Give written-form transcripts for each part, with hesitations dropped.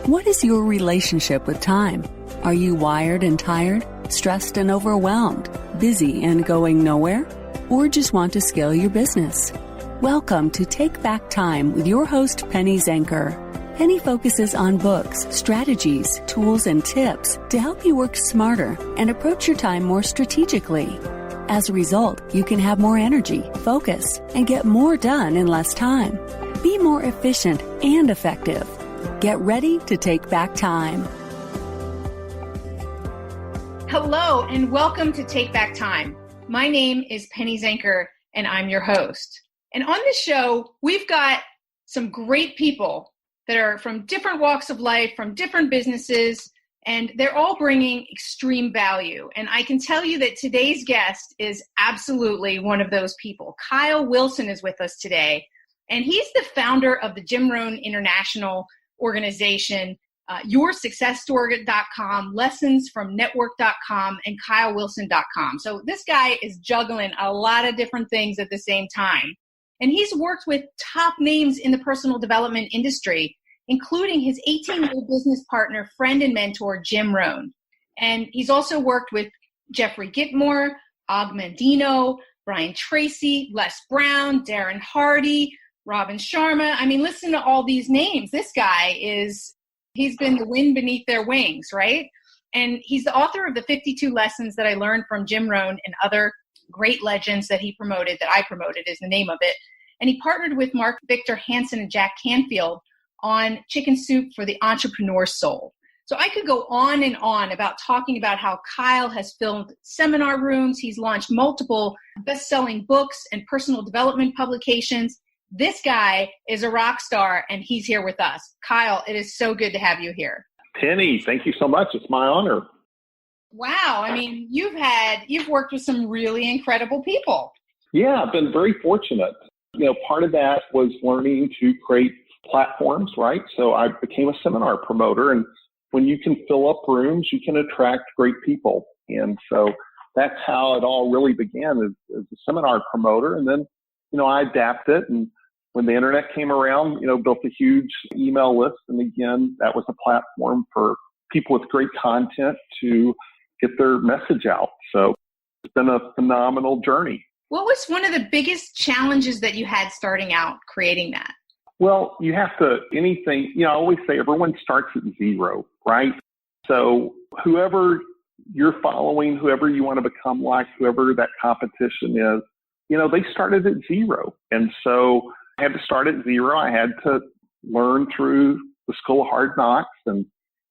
What is your relationship with time? Are you wired and tired, stressed and overwhelmed, busy and going nowhere? Or just want to scale your business? Welcome to Take Back Time with your host, Penny Zenker. Penny focuses on books, strategies, tools, and tips to help you work smarter and approach your time more strategically. As a result, you can have more energy, focus, and get more done in less time. Be more efficient and effective. Get ready to take back time. Hello, and welcome to Take Back Time. My name is Penny Zenker, and I'm your host. And on this show, we've got some great people that are from different walks of life, from different businesses, and they're all bringing extreme value. And I can tell you that today's guest is absolutely one of those people. Kyle Wilson is with us today, and he's the founder of the Jim Rohn International organization, YourSuccessStory.com, LessonsFromNetwork.com, and KyleWilson.com. So this guy is juggling a lot of different things at the same time. And he's worked with top names in the personal development industry, including his 18-year business partner, friend, and mentor, Jim Rohn. And he's also worked with Jeffrey Gitmore, Og Mandino, Brian Tracy, Les Brown, Darren Hardy, Robin Sharma. I mean, listen to all these names. This guy he's been the wind beneath their wings, right? And he's the author of the 52 Lessons That I Learned from Jim Rohn and Other Great Legends that he promoted, that I promoted is the name of it. And he partnered with Mark Victor Hansen and Jack Canfield on Chicken Soup for the Entrepreneur Soul. So I could go on and on about talking about how Kyle has filled seminar rooms. He's launched multiple best-selling books and personal development publications. This guy is a rock star, and he's here with us. Kyle, it is so good to have you here. Penny, thank you so much. It's my honor. Wow. I mean, you've worked with some really incredible people. Yeah, I've been very fortunate. You know, part of that was learning to create platforms, right? So I became a seminar promoter, and when you can fill up rooms, you can attract great people. And so that's how it all really began as a seminar promoter. And then, you know, I adapted, and when the internet came around, you know, built a huge email list. And again, that was a platform for people with great content to get their message out. So it's been a phenomenal journey. What was one of the biggest challenges that you had starting out creating that? Well, you have to, anything, you know, I always say everyone starts at zero, right? So whoever you're following, whoever you want to become like, whoever that competition is, you know, they started at zero. And so I had to start at zero. I had to learn through the School of Hard Knocks and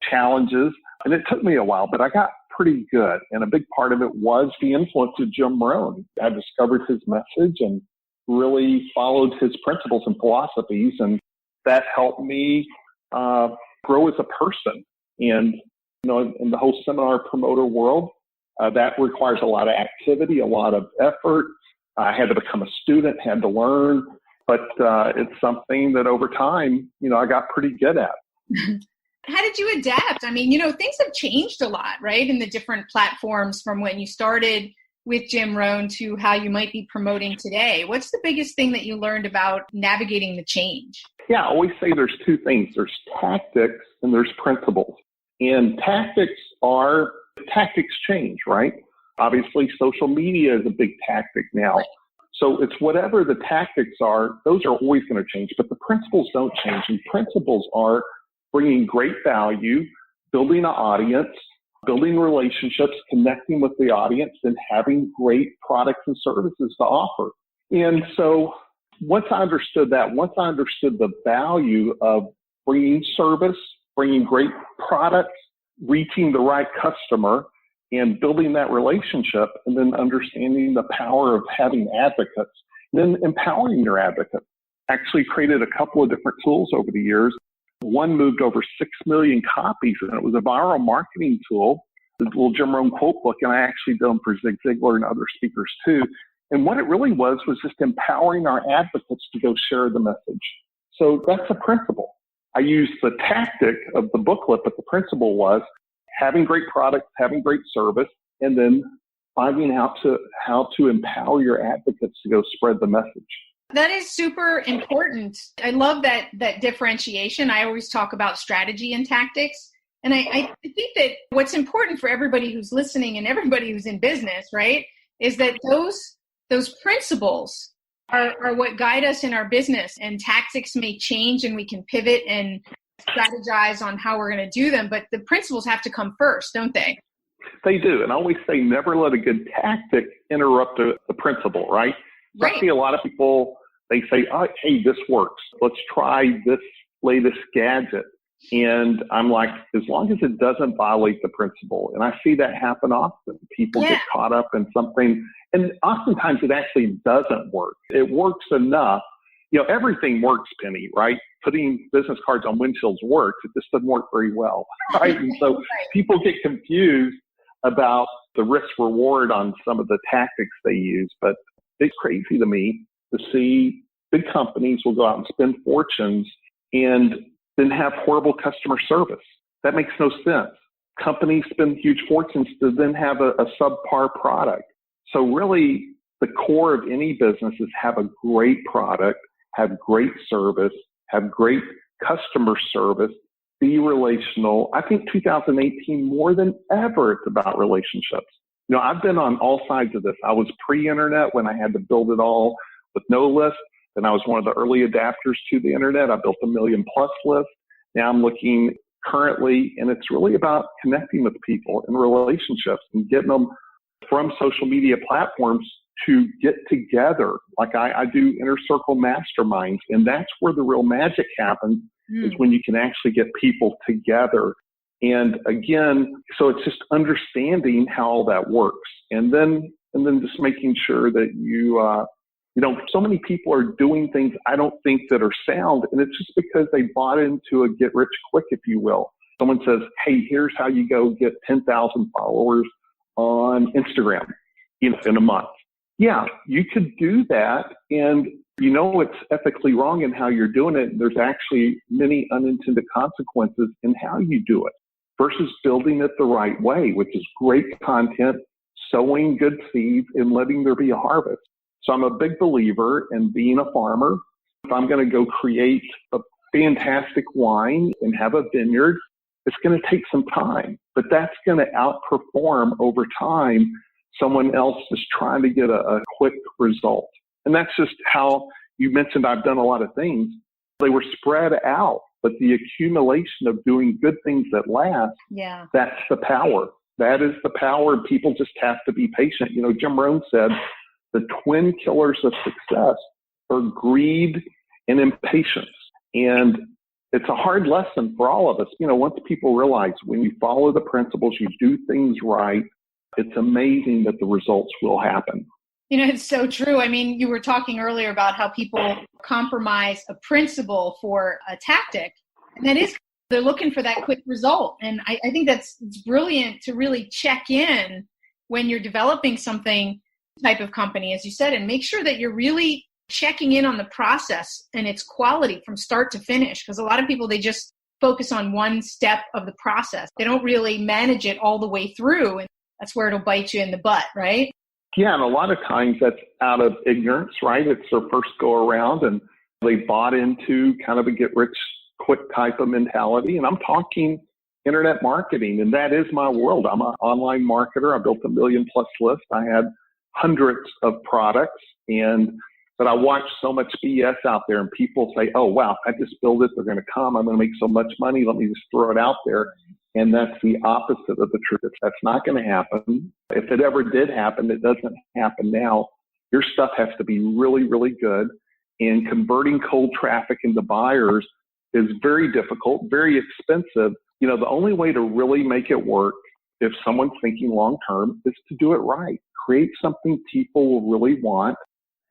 challenges. And it took me a while, but I got pretty good. And a big part of it was the influence of Jim Rohn. I discovered his message and really followed his principles and philosophies. And that helped me grow as a person. And, you know, in the whole seminar promoter world, that requires a lot of activity, a lot of effort. I had to become a student, had to learn. But it's something that over time, you know, I got pretty good at. How did you adapt? I mean, you know, things have changed a lot, right? In the different platforms from when you started with Jim Rohn to how you might be promoting today. What's the biggest thing that you learned about navigating the change? Yeah, I always say there's two things. There's tactics and there's principles. And tactics change, right? Obviously, social media is a big tactic now. Right. So it's whatever the tactics are, those are always going to change, but the principles don't change. And principles are bringing great value, building an audience, building relationships, connecting with the audience, and having great products and services to offer. And so once I understood that, once I understood the value of bringing service, bringing great products, reaching the right customer, and building that relationship, and then understanding the power of having advocates, and then empowering your advocates. Actually created a couple of different tools over the years. One moved over 6 million copies, and it was a viral marketing tool, the little Jim Rohn quote book, and I actually did them for Zig Ziglar and other speakers too. And what it really was just empowering our advocates to go share the message. So that's a principle. I used the tactic of the booklet, but the principle was having great products, having great service, and then finding out how to empower your advocates to go spread the message. That is super important. I love that differentiation. I always talk about strategy and tactics. And I think that what's important for everybody who's listening and everybody who's in business, right, is that those principles are what guide us in our business. And tactics may change and we can pivot and strategize on how we're going to do them. But the principles have to come first, don't they? They do. And I always say never let a good tactic interrupt the principle, right? So Right. I see a lot of people, they say, oh, hey, this works. Let's try this latest gadget. And I'm like, as long as it doesn't violate the principle. And I see that happen often. People get caught up in something, and oftentimes it actually doesn't work. It works enough. You know, everything works, Penny, right? Putting business cards on windshields works. It just doesn't work very well, right? And so people get confused about the risk reward on some of the tactics they use. But it's crazy to me to see big companies will go out and spend fortunes and then have horrible customer service. That makes no sense. Companies spend huge fortunes to then have a subpar product. So really, the core of any business is have a great product, have great service, have great customer service, be relational. I think 2018, more than ever, it's about relationships. You know, I've been on all sides of this. I was pre-internet when I had to build it all with no list. Then I was one of the early adapters to the internet. I built a 1 million+ list. Now I'm looking currently, and it's really about connecting with people and relationships and getting them from social media platforms to get together. Like I do inner circle masterminds, and that's where the real magic happens is when you can actually get people together. And again, so it's just understanding how all that works. And then just making sure that you know, so many people are doing things I don't think that are sound, and it's just because they bought into a get rich quick, if you will. Someone says, hey, here's how you go get 10,000 followers on Instagram in a month. Yeah, you could do that, and you know it's ethically wrong in how you're doing it. There's actually many unintended consequences in how you do it versus building it the right way, which is great content, sowing good seeds, and letting there be a harvest. So I'm a big believer in being a farmer. If I'm going to go create a fantastic wine and have a vineyard, it's going to take some time, but that's going to outperform over time someone else just trying to get a quick result. And that's just how you mentioned I've done a lot of things. They were spread out, but the accumulation of doing good things that last, that's the power. That is the power. People just have to be patient. You know, Jim Rohn said, the twin killers of success are greed and impatience. And it's a hard lesson for all of us. You know, once people realize when you follow the principles, you do things right, it's amazing that the results will happen. You know, it's so true. I mean, you were talking earlier about how people compromise a principle for a tactic. And that is, they're looking for that quick result. And I think it's brilliant to really check in when you're developing something type of company, as you said, and make sure that you're really checking in on the process and its quality from start to finish. Because a lot of people, they just focus on one step of the process. They don't really manage it all the way through. And that's where it'll bite you in the butt, right? Yeah, and a lot of times that's out of ignorance, right? It's their first go around and they bought into kind of a get rich quick type of mentality. And I'm talking internet marketing, and that is my world. I'm an online marketer. I built a 1 million+ list. I had hundreds of products, but I watch so much BS out there, and people say, oh, wow, if I just build it, they're going to come. I'm going to make so much money. Let me just throw it out there. And that's the opposite of the truth. That's not going to happen. If it ever did happen, it doesn't happen now. Your stuff has to be really, really good. And converting cold traffic into buyers is very difficult, very expensive. You know, the only way to really make it work if someone's thinking long term is to do it right. Create something people will really want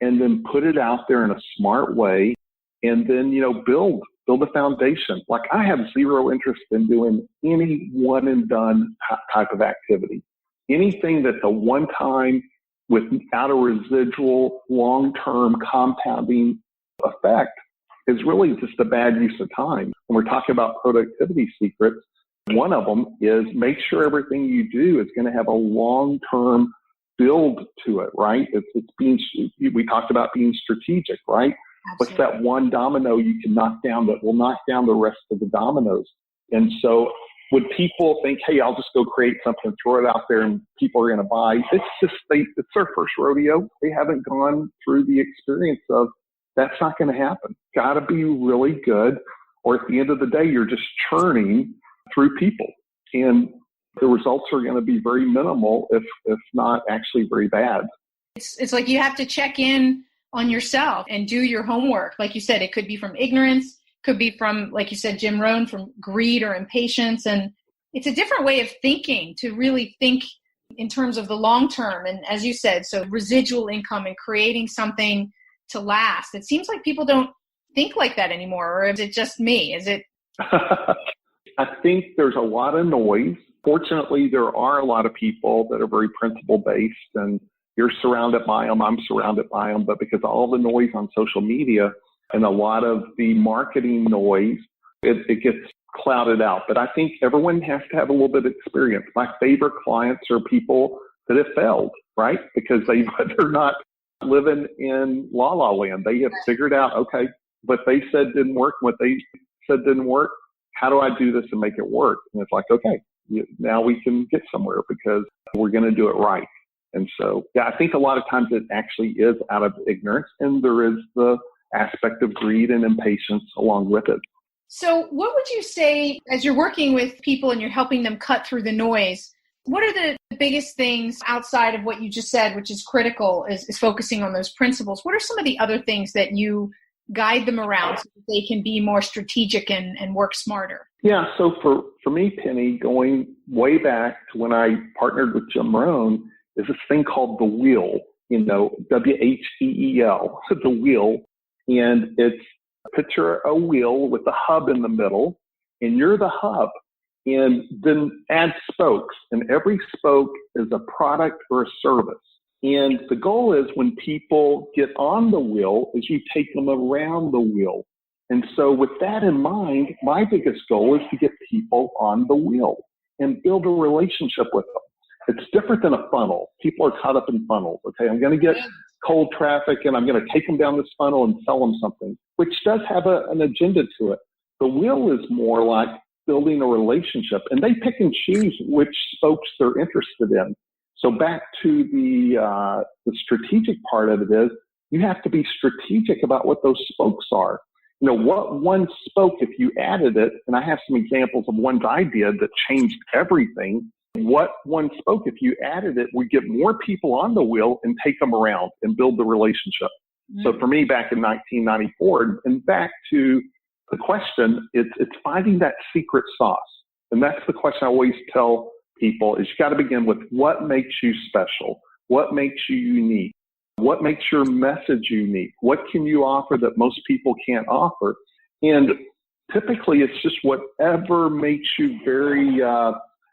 and then put it out there in a smart way. And then, you know, build a foundation. Like I have zero interest in doing any one and done type of activity. Anything that's a one time without a residual long-term compounding effect is really just a bad use of time. When we're talking about productivity secrets, one of them is make sure everything you do is going to have a long-term build to it, right? We talked about being strategic, right? Absolutely. What's that one domino you can knock down that will knock down the rest of the dominoes? And so would people think, hey, I'll just go create something, throw it out there and people are going to buy? It's their first rodeo. They haven't gone through the experience of that's not going to happen. Got to be really good. Or at the end of the day, you're just churning through people. And the results are going to be very minimal, if not actually very bad. It's like you have to check in on yourself and do your homework. Like you said, it could be from ignorance, could be from, like you said, Jim Rohn, from greed or impatience. And it's a different way of thinking, to really think in terms of the long term. And as you said, so residual income and creating something to last. It seems like people don't think like that anymore. Or is it just me? Is it? I think there's a lot of noise. Fortunately, there are a lot of people that are very principle-based, and you're surrounded by them, I'm surrounded by them, but because of all the noise on social media and a lot of the marketing noise, it gets clouded out. But I think everyone has to have a little bit of experience. My favorite clients are people that have failed, right? Because they're not living in la la land. They have figured out, okay, what they said didn't work, what they said didn't work. How do I do this and make it work? And it's like, okay, now we can get somewhere because we're going to do it right. And so, yeah, I think a lot of times it actually is out of ignorance, and there is the aspect of greed and impatience along with it. So what would you say, as you're working with people and you're helping them cut through the noise, what are the biggest things outside of what you just said, which is critical, is focusing on those principles? What are some of the other things that you guide them around so that they can be more strategic and work smarter? Yeah, so for me, Penny, going way back to when I partnered with Jim Rohn, is this thing called the wheel, WHEEL, the wheel. And it's, picture a wheel with a hub in the middle, and you're the hub. And then add spokes, and every spoke is a product or a service. And the goal is when people get on the wheel is you take them around the wheel. And so with that in mind, my biggest goal is to get people on the wheel and build a relationship with them. It's different than a funnel. People are caught up in funnels. Okay, I'm going to get cold traffic and I'm going to take them down this funnel and sell them something, which does have an agenda to it. The wheel is more like building a relationship, and they pick and choose which spokes they're interested in. So back to the strategic part of it is you have to be strategic about what those spokes are. You know, what one spoke, if you added it, and I have some examples of ones I did that changed everything. What one spoke, if you added it, we get more people on the wheel and take them around and build the relationship. Mm-hmm. So for me, back in 1994, and back to the question, it's finding that secret sauce. And that's the question I always tell people is you got to begin with what makes you special? What makes you unique? What makes your message unique? What can you offer that most people can't offer? And typically it's just whatever makes you very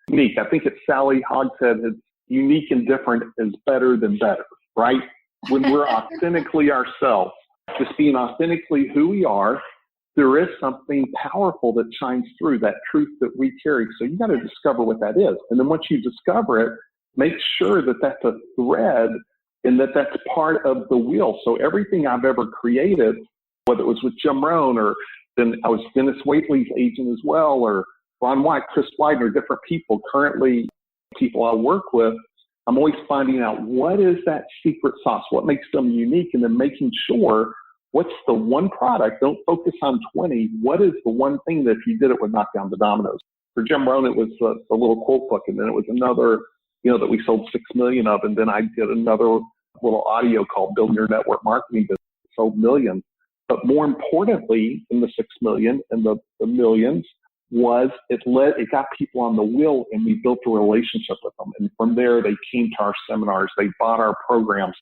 unique. I think it's Sally Hogshead, it's unique and different is better than better, right? When we're authentically ourselves, just being authentically who we are, there is something powerful that shines through, that truth that we carry. So you got to discover what that is. And then once you discover it, make sure that that's a thread and that that's part of the wheel. So everything I've ever created, whether it was with Jim Rohn or then I was Dennis Waitley's agent as well, or Ron White, Chris Widener, different people, currently people I work with, I'm always finding out what is that secret sauce, what makes them unique, and then making sure what's the one product, don't focus on 20, what is the one thing that if you did it would knock down the dominoes. For Jim Rohn, it was a little quote book, and then it was another, that we sold 6 million of, and then I did another little audio called Building Your Network Marketing Business, sold millions. But more importantly, in the 6 million and the millions, was it got people on the wheel, and we built a relationship with them. And from there, they came to our seminars, they bought our programs,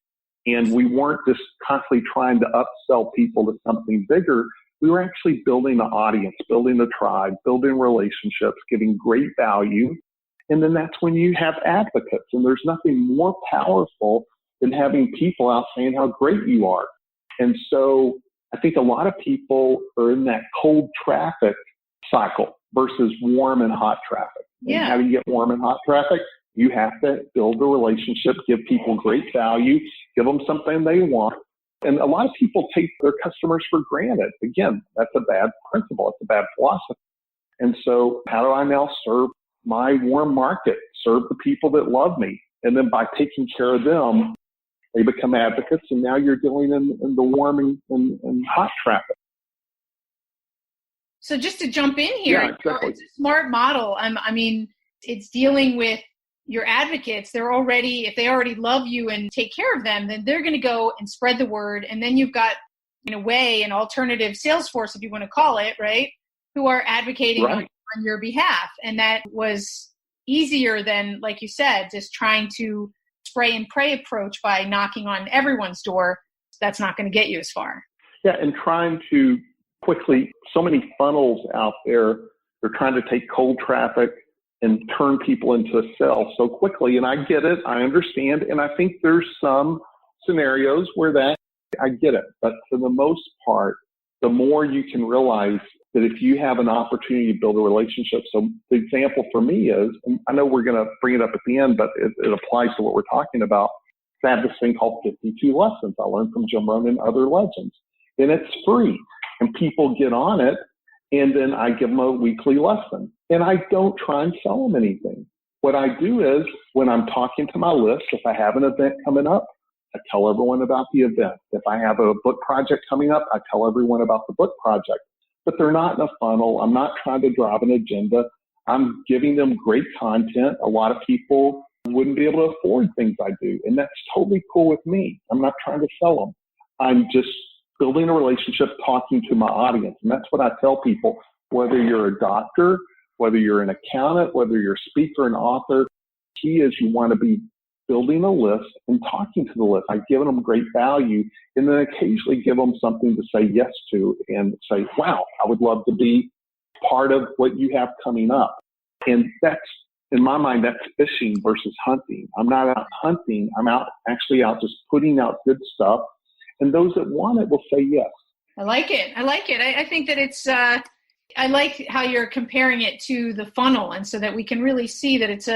and we weren't just constantly trying to upsell people to something bigger. We were actually building an audience, building a tribe, building relationships, getting great value. And then that's when you have advocates, and there's nothing more powerful than having people out saying how great you are. And so I think a lot of people are in that cold traffic cycle versus warm and hot traffic. Yeah. And how do you get warm and hot traffic? You have to build a relationship, give people great value, give them something they want. And a lot of people take their customers for granted. Again, that's a bad principle. It's a bad philosophy. And so how do I now serve my warm market, serve the people that love me? And then by taking care of them, they become advocates. And now you're dealing in the warm and hot traffic. So just to jump in here, yeah, exactly. It's a smart model. I mean, it's dealing with your advocates. If they already love you and take care of them, then they're going to go and spread the word. And then you've got, in a way, an alternative sales force, if you want to call it, right, who are advocating right. on your behalf. And that was easier than, like you said, just trying to spray and pray approach by knocking on everyone's door. That's not going to get you as far. Yeah, and trying to quickly, so many funnels out there, they're trying to take cold traffic and turn people into a sale so quickly. And I get it. I understand. And I think there's some scenarios where I get it. But for the most part, the more you can realize that if you have an opportunity to build a relationship. So the example for me is, and I know we're going to bring it up at the end, but it applies to what we're talking about. I have this thing called 52 Lessons I learned from Jim Rohn and other legends. And it's free. And people get on it. And then I give them a weekly lesson. And I don't try and sell them anything. What I do is when I'm talking to my list, if I have an event coming up, I tell everyone about the event. If I have a book project coming up, I tell everyone about the book project. But they're not in a funnel. I'm not trying to drive an agenda. I'm giving them great content. A lot of people wouldn't be able to afford things I do. And that's totally cool with me. I'm not trying to sell them. I'm just building a relationship, talking to my audience. And that's what I tell people, whether you're a doctor, whether you're an accountant, whether you're a speaker, an author, key is you want to be building a list and talking to the list. I've given them great value and then occasionally give them something to say yes to and say, wow, I would love to be part of what you have coming up. And that's, in my mind, that's fishing versus hunting. I'm not out hunting. I'm actually out just putting out good stuff. And those that want it will say yes. I like it. I think that it's, I like how you're comparing it to the funnel. And so that we can really see that it's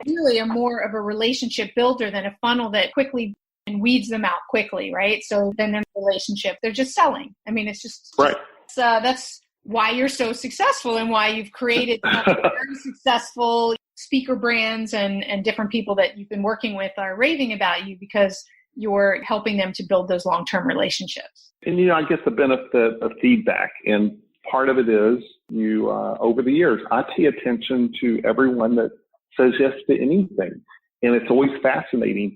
really a more of a relationship builder than a funnel that quickly and weeds them out quickly, right? So then in a relationship, they're just selling. I mean, it's just right. That's why you're so successful and why you've created very successful speaker brands and different people that you've been working with are raving about you because you're helping them to build those long-term relationships. And, I get the benefit of feedback. And part of it is over the years, I pay attention to everyone that says yes to anything. And it's always fascinating.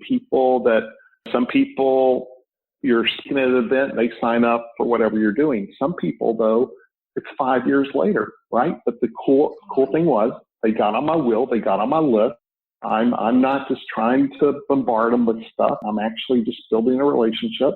Some people, you're speaking at an event, they sign up for whatever you're doing. Some people, though, it's 5 years later, right? But the cool thing was they got on my wheel, they got on my list. I'm not just trying to bombard them with stuff. I'm actually just building a relationship.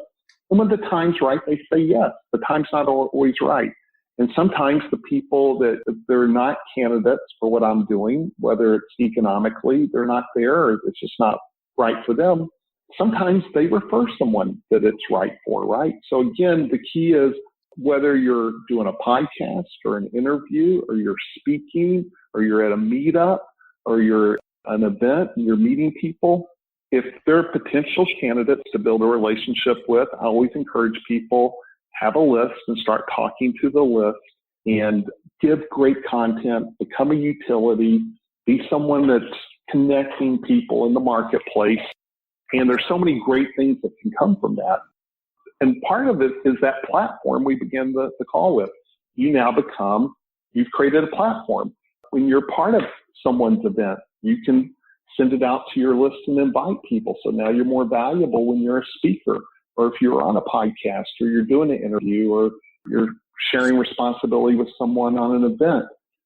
And when the time's right, they say yes. The time's not always right. And sometimes the people that they're not candidates for what I'm doing, whether it's economically, they're not there or it's just not right for them. Sometimes they refer someone that it's right for, right? So again, the key is whether you're doing a podcast or an interview or you're speaking or you're at a meetup or you're an event and you're meeting people, if they're potential candidates to build a relationship with, I always encourage people, have a list and start talking to the list and give great content, become a utility, be someone that's connecting people in the marketplace. And there's so many great things that can come from that. And part of it is that platform we began the call with. You've created a platform. When you're part of someone's event, you can send it out to your list and invite people. So now you're more valuable when you're a speaker, or if you're on a podcast, or you're doing an interview, or you're sharing responsibility with someone on an event.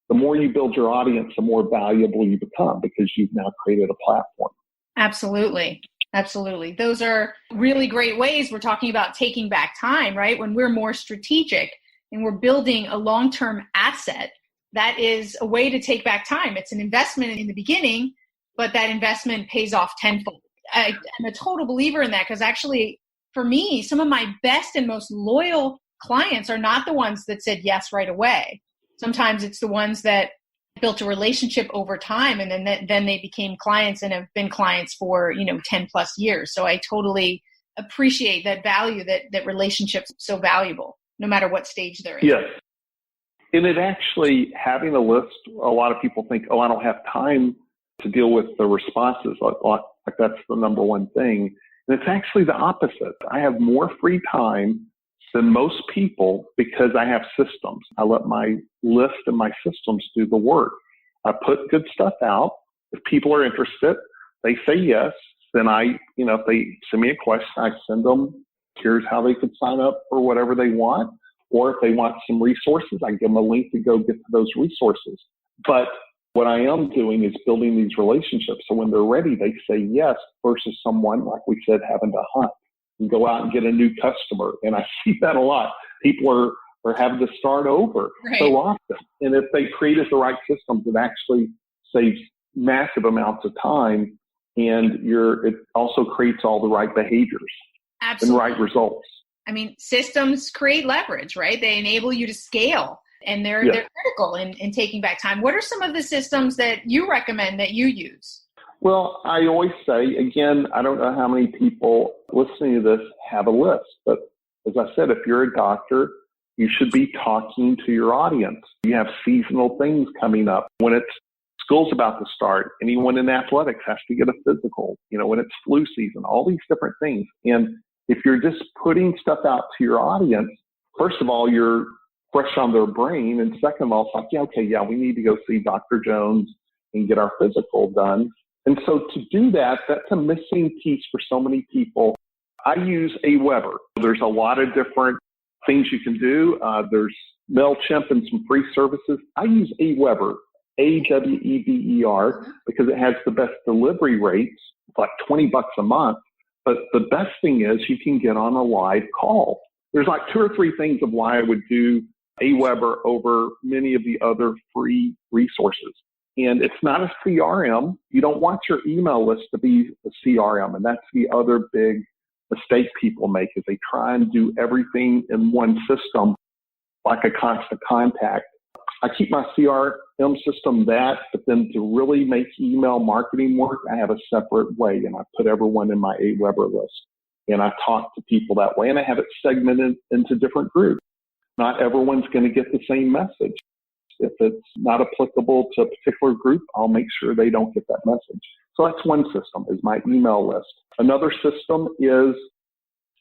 The more you build your audience, the more valuable you become because you've now created a platform. Absolutely. Those are really great ways. We're talking about taking back time, right? When we're more strategic and we're building a long-term asset, that is a way to take back time. It's an investment in the beginning, but that investment pays off tenfold. I'm a total believer in that because actually, for me, some of my best and most loyal clients are not the ones that said yes right away. Sometimes it's the ones that built a relationship over time, and then they became clients and have been clients for 10 plus years. So I totally appreciate that value, that relationships are so valuable no matter what stage they're in. Yes. And it actually, having a list, a lot of people think, I don't have time to deal with the responses. Like that's the number one thing. And it's actually the opposite. I have more free time than most people because I have systems. I let my list and my systems do the work. I put good stuff out. If people are interested, they say yes. Then if they send me a question, I send them, here's how they could sign up for whatever they want. Or if they want some resources, I give them a link to go get to those resources. But what I am doing is building these relationships. So when they're ready, they say yes versus someone, like we said, having to hunt and go out and get a new customer. And I see that a lot. People are having to start over so often. And if they created the right systems, it actually saves massive amounts of time. And it also creates all the right behaviors and right results. I mean, systems create leverage, right? They enable you to scale, and they're critical in taking back time. What are some of the systems that you recommend that you use? Well, I always say, again, I don't know how many people listening to this have a list, but as I said, if you're a doctor, you should be talking to your audience. You have seasonal things coming up. When school's about to start, anyone in athletics has to get a physical, when it's flu season, all these different things. And if you're just putting stuff out to your audience, first of all, you're fresh on their brain. And second of all, it's like, we need to go see Dr. Jones and get our physical done. And so to do that, that's a missing piece for so many people. I use Aweber. There's a lot of different things you can do. There's MailChimp and some free services. I use Aweber, Aweber, because it has the best delivery rates, like $20 a month. But the best thing is you can get on a live call. There's like 2 or 3 things of why I would do Aweber over many of the other free resources. And it's not a CRM. You don't want your email list to be a CRM. And that's the other big mistake people make, is they try and do everything in one system, like a constant contact. I keep my CRM system but then to really make email marketing work, I have a separate way, and I put everyone in my Aweber list. And I talk to people that way, and I have it segmented into different groups. Not everyone's going to get the same message. If it's not applicable to a particular group, I'll make sure they don't get that message. So that's one system, is my email list. Another system is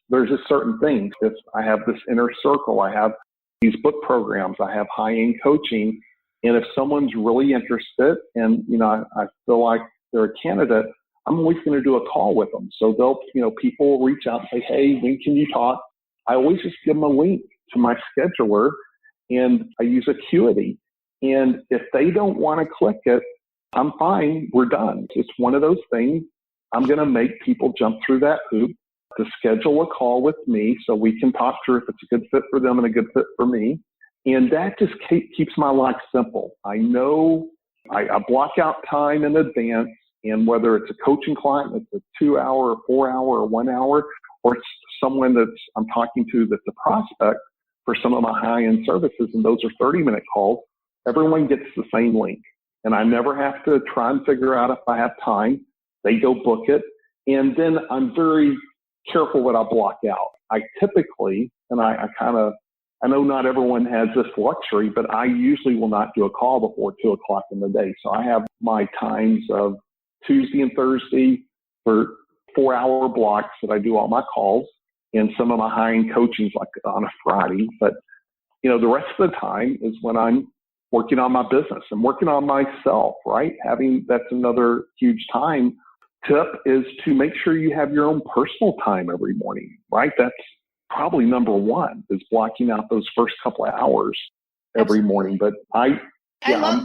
there's just certain things. If I have this inner circle, I have these book programs, I have high-end coaching. And if someone's really interested and, I feel like they're a candidate, I'm always going to do a call with them. So people will reach out and say, hey, when can you talk? I always just give them a link to my scheduler, and I use Acuity. And if they don't want to click it, I'm fine. We're done. It's one of those things. I'm going to make people jump through that hoop to schedule a call with me so we can talk through if it's a good fit for them and a good fit for me. And that just keeps my life simple. I know I block out time in advance, and whether it's a coaching client that's a 2-hour or 4-hour or 1 hour, or it's someone I'm talking to that's a prospect for some of my high-end services, and those are 30-minute calls, everyone gets the same link. And I never have to try and figure out if I have time. They go book it. And then I'm very careful what I block out. I typically, and I know not everyone has this luxury, but I usually will not do a call before 2 o'clock in the day. So I have my times of Tuesday and Thursday for 4-hour blocks that I do all my calls, and some of my high-end coachings like on a Friday. But, the rest of the time is when I'm working on my business and working on myself, right? That's another huge time tip, is to make sure you have your own personal time every morning, right? That's probably number one, is blocking out those first couple of hours every morning. But I'm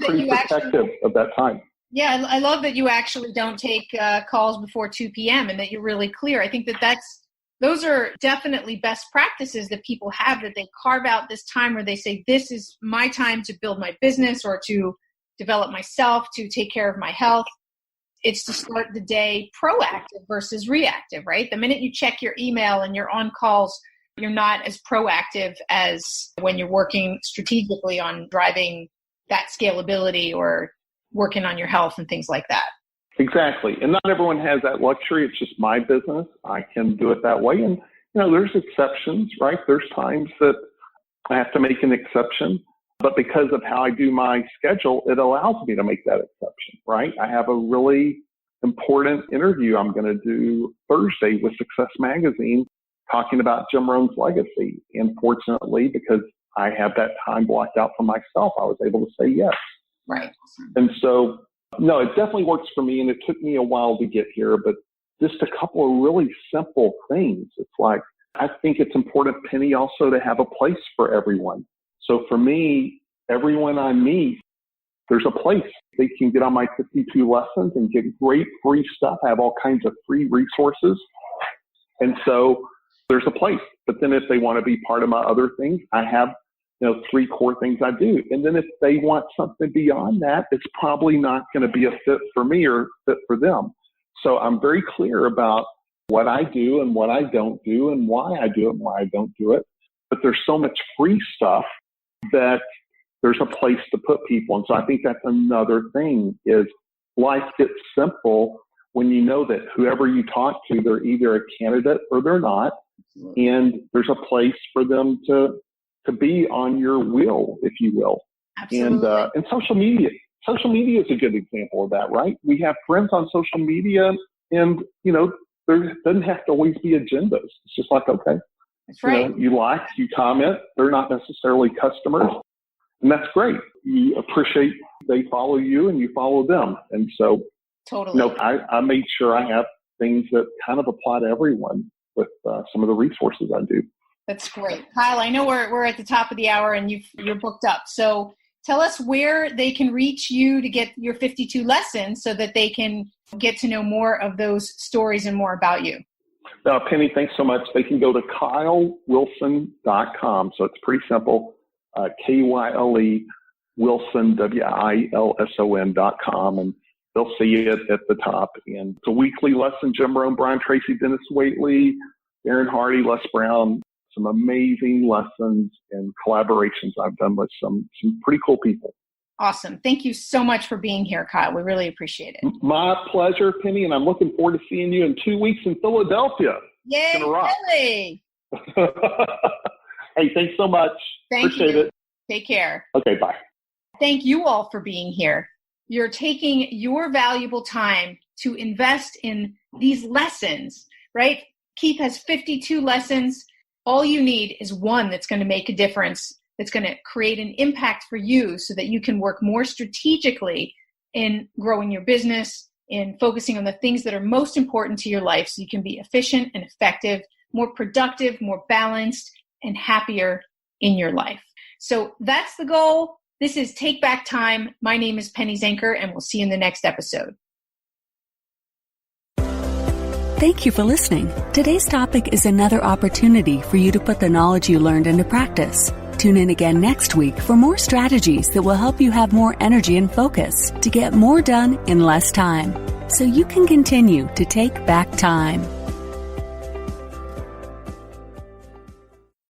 pretty protective of that time. Yeah, I love that you actually don't take calls before 2 p.m. and that you're really clear. I think those are definitely best practices that people have, that they carve out this time where they say, this is my time to build my business or to develop myself, to take care of my health. It's to start the day proactive versus reactive, right? The minute you check your email and you're on calls, you're not as proactive as when you're working strategically on driving that scalability or working on your health and things like that. Exactly. And not everyone has that luxury. It's just my business. I can do it that way. And, there's exceptions, right? There's times that I have to make an exception. But because of how I do my schedule, it allows me to make that exception, right? I have a really important interview I'm going to do Thursday with Success Magazine talking about Jim Rohn's legacy. And fortunately, because I have that time blocked out for myself, I was able to say yes. Right. And so, no, it definitely works for me. And it took me a while to get here, but just a couple of really simple things. It's like, I think it's important, Penny, also to have a place for everyone. So for me, everyone I meet, there's a place. They can get on my 52 lessons and get great free stuff. I have all kinds of free resources. And so there's a place. But then if they want to be part of my other things, I have 3 core things I do. And then if they want something beyond that, it's probably not going to be a fit for me or fit for them. So I'm very clear about what I do and what I don't do and why I do it and why I don't do it. But there's so much free stuff that there's a place to put people. And so I think that's another thing is life gets simple when you know that whoever you talk to, they're either a candidate or they're not. And there's a place for them to be on your wheel, if you will. Absolutely. And social media is a good example of that, right? We have friends on social media and, there doesn't have to always be agendas. It's just like, okay, that's right. You like, you comment, they're not necessarily customers. And that's great. You appreciate they follow you and you follow them. And so, totally. I made sure I have things that kind of apply to everyone with some of the resources I do. That's great. Kyle, I know we're at the top of the hour and you're booked up. So tell us where they can reach you to get your 52 lessons so that they can get to know more of those stories and more about you. Penny, thanks so much. They can go to KyleWilson.com. So it's pretty simple. KYLE Wilson, WILSON.com. And they'll see it at the top. And it's a weekly lesson. Jim Rohn, Brian Tracy, Dennis Waitley, Aaron Hardy, Les Brown. Some amazing lessons and collaborations I've done with some pretty cool people. Awesome. Thank you so much for being here, Kyle. We really appreciate it. My pleasure, Penny, and I'm looking forward to seeing you in 2 weeks in Philadelphia. Yay, Philly! Hey, thanks so much. Appreciate it. Take care. Okay, bye. Thank you all for being here. You're taking your valuable time to invest in these lessons, right? Keith has 52 lessons. All you need is one that's going to make a difference, that's going to create an impact for you so that you can work more strategically in growing your business, in focusing on the things that are most important to your life so you can be efficient and effective, more productive, more balanced, and happier in your life. So that's the goal. This is Take Back Time. My name is Penny Zenker, and we'll see you in the next episode. Thank you for listening. Today's topic is another opportunity for you to put the knowledge you learned into practice. Tune in again next week for more strategies that will help you have more energy and focus to get more done in less time, so you can continue to take back time.